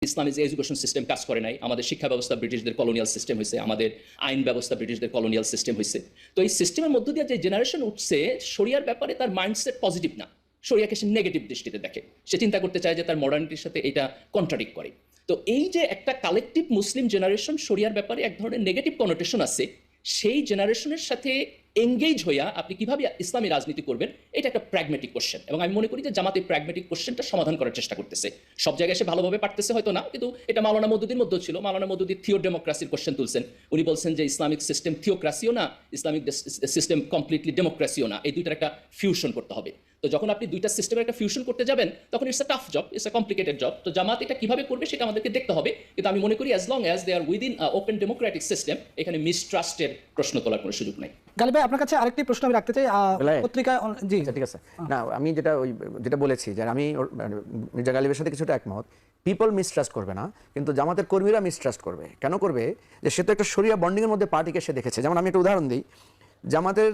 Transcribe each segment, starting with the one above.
Islamic education system কাজ করে নাই, আমাদের শিক্ষা ব্যবস্থা ব্রিটিশদের কলোনিয়াল সিস্টেম হয়েছে, আমাদের আইন ব্যবস্থা ব্রিটিশদের কলোনিয়াল সিস্টেম হয়েছে। তো এই সিস্টেমের মধ্য দিয়ে যে জেনারেশন উঠছে, শরিয়ার ব্যাপারে তার মাইন্ডসেট পজিটিভ না, শরিয়াকে সে নেগেটিভ দৃষ্টিতে দেখে, সে চিন্তা করতে চায় যে তার মডার্নিটির সাথে এটা কন্ট্রাডিক্ট করে। তো এই যে একটা কালেকটিভ মুসলিম জেনারেশন শরিয়ার ব্যাপারে এক ধরনের নেগেটিভ কনোটেশন আছে, সেই জেনারেশনের সাথে এঙ্গেজ হইয়া আপনি কিভাবে ইসলামী রাজনীতি করবেন, এটা একটা প্র্যাগমেটিক কোশ্চেন। এবং আমি মনে করি যে জামাত এই প্র্যাগমেটিক কোশ্চেনটা সমাধান করার চেষ্টা করতেছে। সব জায়গায় সে ভালোভাবে পারতেছে হয়তো না, কিন্তু এটা মাওলানা মওদুদীর মধ্যেও ছিল। মাওলানা মওদুদী থিও ডেমোক্রেসির কোশ্চেন তুলছেন। উনি বলছেন যে ইসলামিক সিস্টেম থিওক্রাসিও না, ইসলামিক সিস্টেম কমপ্লিটলি ডেমোক্রেসিও না, এই দুইটার একটা ফিউশন করতে হবে। তো যখন আপনি দুইটা সিস্টেমের একটা ফিউশন করতে যাবেন, তখন it's a tough job, it's a complicated job. তো জামাত এটা কিভাবে করবে সেটা আমাদেরকে দেখতে হবে। কিন্তু আমি মনে করি as long as they are within open democratic system, এখানে মিসট্রাস্টের প্রশ্ন তোলার কোনো সুযোগ নাই। গালিব ভাই, আপনার কাছে আরেকটি প্রশ্ন আমি রাখতে চাই। পত্রিকায় জি ঠিক আছে। না, আমি যেটা বলেছি যে আমি মির্জা গালিবের সাথে কিছুটা একমত। পিপল মিসট্রাস্ট করবে না, কিন্তু জামাতের কর্মীরা মিসট্রাস্ট করবে। কেন করবে? যে সে তো একটা শরিয়া বন্ডিংয়ের মধ্যে পার্টিকে সে দেখেছে। যেমন আমি একটা উদাহরণ দিই, জামাতের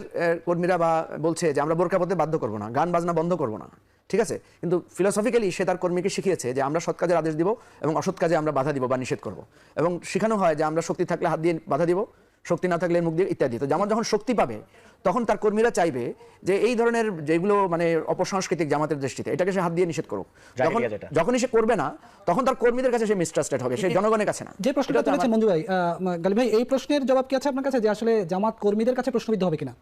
কর্মীরা বা বলছে যে আমরা বোরকা পরতে বাধ্য করবো না, গান বাজনা বন্ধ করবো না, ঠিক আছে, কিন্তু ফিলোসফিক্যালি সে তার কর্মীকে শিখিয়েছে যে আমরা সৎ কাজের আদেশ দিব এবং অসৎ কাজে আমরা বাধা দিব বা নিষেধ করব। এবং শেখানো হয় যে আমরা শক্তি থাকলে হাত দিয়ে বাধা দিব, শক্তি না থাকলে মুখ দিয়ে ইত্যাদি। তো জামাত যখন শক্তি পাবে, তখন তার কর্মীরা চাইবে যে এই ধরনের যেগুলো মানে অপসাংস্কৃতিক জামাতের দৃষ্টিতে, এটাকে সে হাত দিয়ে নিষেধ করুক। যখনই সে করবে না, তখন তার কর্মীদের কাছে সে মিসট্রাস্টেড হবে, সে জনগণের কাছে না। যে প্রশ্নটা তুলেছেন মঞ্জু ভাই, গালিব ভাই, এই প্রশ্নের জবাব কি আছে আপনার কাছে, যে আসলে জামাত কর্মীদের কাছে প্রশ্নবিদ্ধ হবে কিনা?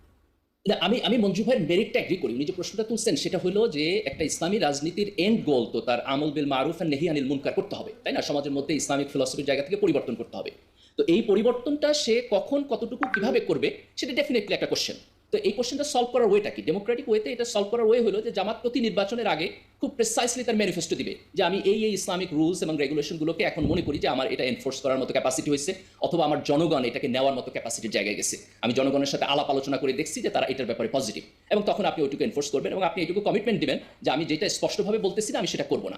আমি মঞ্জু ভাইয়ের মেরিটটা এগ্রি করি। উনি যে প্রশ্নটা তুলছেন সেটা হলো যে একটা ইসলামী রাজনীতির এন্ড গোল তো তার আমল বিল মারুফ আর নেহি আনিল মুনকার করতে হবে, তাই না? সমাজের মধ্যে ইসলামিক ফিলসফির জায়গা থেকে পরিবর্তন করতে হবে। তো এই পরিবর্তনটা সে কখন, কতটুকু, কিভাবে করবে, সেটা ডেফিনেটলি একটা কোশ্চেন। তো এই কোশ্চেনটা সলভ করার ওয়েটা কি? ডেমোক্রেটিক ওয়েতে এটা সলভ করার ওয়ে হলো যে জামাত প্রতি নির্বাচনের আগে খুব প্রেসাইসলি তার ম্যানিফেস্টো দিবে যে আমি এই ইসলামিক রুলস এবং রেগুলেশনগুলোকে এখন মনে করি যে আমার এটা এনফোর্স করার মতো ক্যাপাসিটি হয়েছে, অথবা আমার জনগণ এটাকে নেওয়ার মতো ক্যাপাসিটির জায়গায় গেছে। আমি জনগণের সাথে আলাপ আলোচনা করে দেখছি যে তারা এটার ব্যাপারে পজিটিভ, এবং তখন আপনি ওইটুকু এনফোর্স করবেন এবং আপনি এইটুকু কমিটমেন্ট দিবেন যে আমি যেটা স্পষ্টভাবে বলতেছি না আমি সেটা করবো না।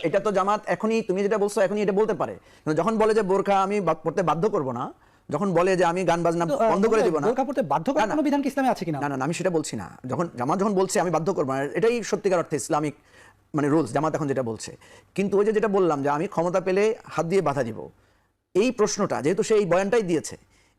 এটা তো জামাত এখনই, তুমি যেটা বলছো এখনই এটা বলতে পারে, যখন বলে যে বোরকা আমি পড়তে বাধ্য করবো না, যখন বলে যে আমি গান বাজনা বন্ধ করে দিব না, বোরকা পড়তে বাধ্য করার কোনো বিধান কি ইসলামে আছে কিনা? না, আমি সেটা বলছি না। যখন জামাত বলছে আমি বাধ্য করবো না, এটাই সত্যিকার অর্থে ইসলামিক মানে রুলস জামাত এখন যেটা বলছে। কিন্তু ওই যেটা বললাম যে আমি ক্ষমতা পেলে হাত দিয়ে বাধা দিব, এই প্রশ্নটা যেহেতু সে এই বয়ানটাই দিয়েছে,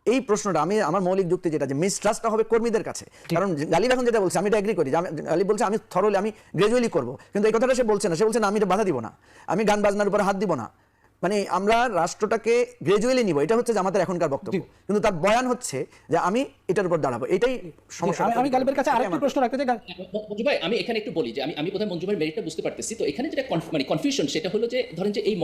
এই প্রশ্নটা আমি আমার মৌলিক যুক্তি যেটা যে মিসট্রাস্টটা হবে কর্মীদের কাছে। কারণ গালিব এখন যেটা বলছে আমি এটা এগ্রি করি, গালিব বলছে আমি থরলি আমি গ্রাজুয়ালি করবো, কিন্তু এই কথাটা সে বলছে না। সে বলছে না আমি এটা বাধা দিব না, আমি গান বাজনার উপরে হাত দিব না, মানে আমরা রাষ্ট্রটাকে গ্রাজুয়ালি নিব, এটা হচ্ছে আমাদের এখনকার বক্তব্য। কিন্তু তার বয়ান হচ্ছে যে আমি এটার উপর দাঁড়াবো, এটাই সমস্যা। আমি গালিবের কাছে আরেকটি প্রশ্ন রাখতে চাই। মঞ্জু ভাই, আমি এখানে একটু বলি যে আমি বোধহয় মঞ্জু ভাইয়ের মেরিটটা বুঝতে পারতেছি। তো এখানে যেটা মানে কনফিউশন সেটা হলো যে ধরেন যে এই